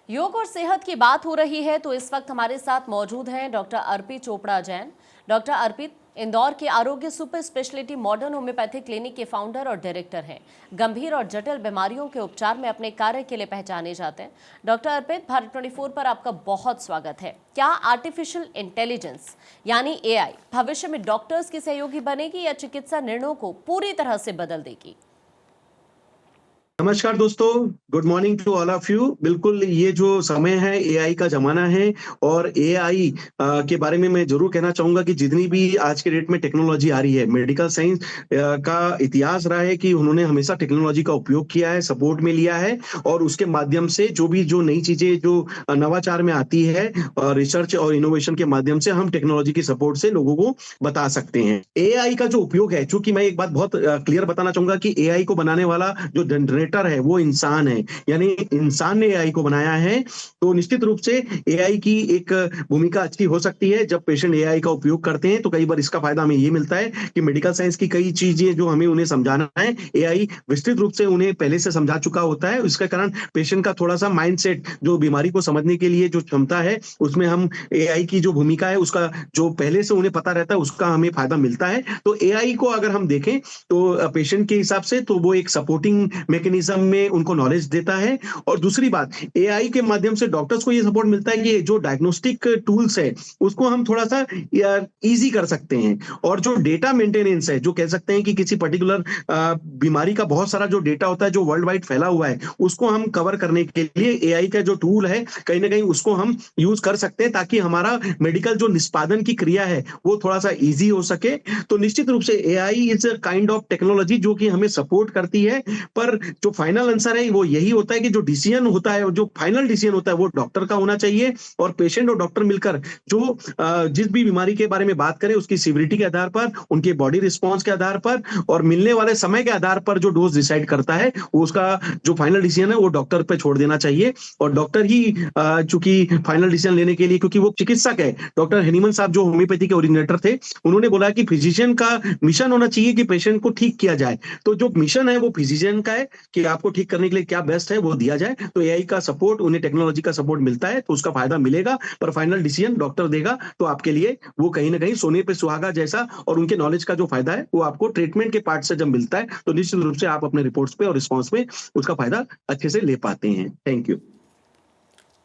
योग और सेहत की बात हो रही है तो इस वक्त हमारे साथ मौजूद हैं डॉक्टर अर्पित चोपड़ा जैन। डॉक्टर अर्पित इंदौर के आरोग्य super speciality modern homeopathic clinic के फाउंडर और डायरेक्टर हैं। गंभीर और जटिल बीमारियों के उपचार में अपने कार्य के लिए पहचाने जाते हैं। डॉक्टर अर्पित, भारत 24 पर आपका बहुत स्वागत है। क्या आर्टिफिशियल इंटेलिजेंस यानी एआई भविष्य में डॉक्टर्स की सहयोगी बनेगी या चिकित्सा निर्णयों को पूरी तरह से बदल देगी? नमस्कार दोस्तों, good morning to all of you. बिल्कुल, ये जो समय है एआई का जमाना है और एआई के बारे में मैं जरूर कहना चाहूंगा कि जितनी भी आज के डेट में टेक्नोलॉजी आ रही है, मेडिकल साइंस का इतिहास रहा है कि उन्होंने हमेशा टेक्नोलॉजी का उपयोग किया है, सपोर्ट में लिया है और उसके माध्यम से जो नई चीजें जो नवाचार में आती है, रिसर्च और इनोवेशन के माध्यम से हम टेक्नोलॉजी की सपोर्ट से लोगों को बता सकते हैं। एआई का जो उपयोग है, चूंकि मैं एक बात बहुत क्लियर बताना चाहूंगा कि एआई को बनाने वाला जो जनरेटर है वो इंसान है, यानी इंसान ने एआई को बनाया है। तो निश्चित रूप से एआई की एक भूमिका अच्छी हो सकती है। जब पेशेंट एआई का उपयोग करते हैं तो कई बार इसका फायदा हमें ये मिलता है कि मेडिकल साइंस की कई चीजें जो हमें उन्हें समझाना है, एआई विस्तृत रूप से उन्हें पहले से समझा चुका होता है। इसके कारण पेशेंट का थोड़ा सा माइंडसेट, जो बीमारी को समझने के लिए जो क्षमता है, उसमें हम एआई की जो भूमिका है उसका जो पहले से उन्हें पता रहता है उसका हमें फायदा मिलता है। तो एआई को अगर हम देखें तो पेशेंट के हिसाब से तो वो एक सपोर्टिंग मैकेनिज्म में उनको नॉलेज देता है। और दूसरी बात, एआई के माध्यम से डॉक्टर्स को ये सपोर्ट मिलता है कि जो डायग्नोस्टिक टूल्स है उसको हम थोड़ा सा इजी कर सकते हैं। और जो डेटा मेंटेनेंस है, जो कह सकते हैं कि किसी पर्टिकुलर बीमारी का बहुत सारा जो डेटा होता है जो वर्ल्ड वाइड फैला हुआ है, उसको हम कवर करने के लिए एआई का जो टूल है कहीं ना कहीं उसको हम यूज कर सकते हैं ताकि हमारा मेडिकल जो निष्पादन की क्रिया है वो थोड़ा सा इजी हो सके। तो निश्चित रूप से AI is a kind of technology जो कि हमें सपोर्ट करती है। पर जो फाइनल आंसर है वो यही होता है कि जो डिसीजन होता है, जो फाइनल डिसीजन होता है वो डॉक्टर का होना चाहिए। और पेशेंट और डॉक्टर मिलकर जो जिस भी बीमारी के बारे में बात करें उसकी सीवियरिटी के आधार पर, उनके बॉडी रिस्पॉन्स के आधार पर और मिलने वाले समय के आधार पर जो डोज डिसाइड करता है, वो उसका जो फाइनल डिसीजन है वो डॉक्टर पे छोड़ देना चाहिए। और डॉक्टर ही चूंकि फाइनल डिसीजन लेने के लिए, क्योंकि वो चिकित्सक है, डॉक्टर हेनीमन साहब जो होम्योपैथी के ओरिजिनेटर थे, उन्होंने बोला कि फिजिशियन का मिशन होना चाहिए कि पेशेंट को ठीक किया जाए। तो जो मिशन है वो फिजिशियन का है कि आपको ठीक करने के लिए क्या बेस्ट है वो दिया जाए। तो एआई का सपोर्ट, उन्हें टेक्नोलॉजी का सपोर्ट मिलता है तो उसका फायदा मिलेगा, पर फाइनल डिसीजन डॉक्टर देगा। तो आपके लिए वो कहीं ना कहीं सोने पे सुहागा जैसा, और उनके नॉलेज का जो फायदा है वो आपको ट्रीटमेंट के पार्ट से जब मिलता है तो निश्चित रूप से आप अपने रिपोर्ट्स पे और रिस्पॉन्स पे उसका फायदा अच्छे से ले पाते हैं। Thank you.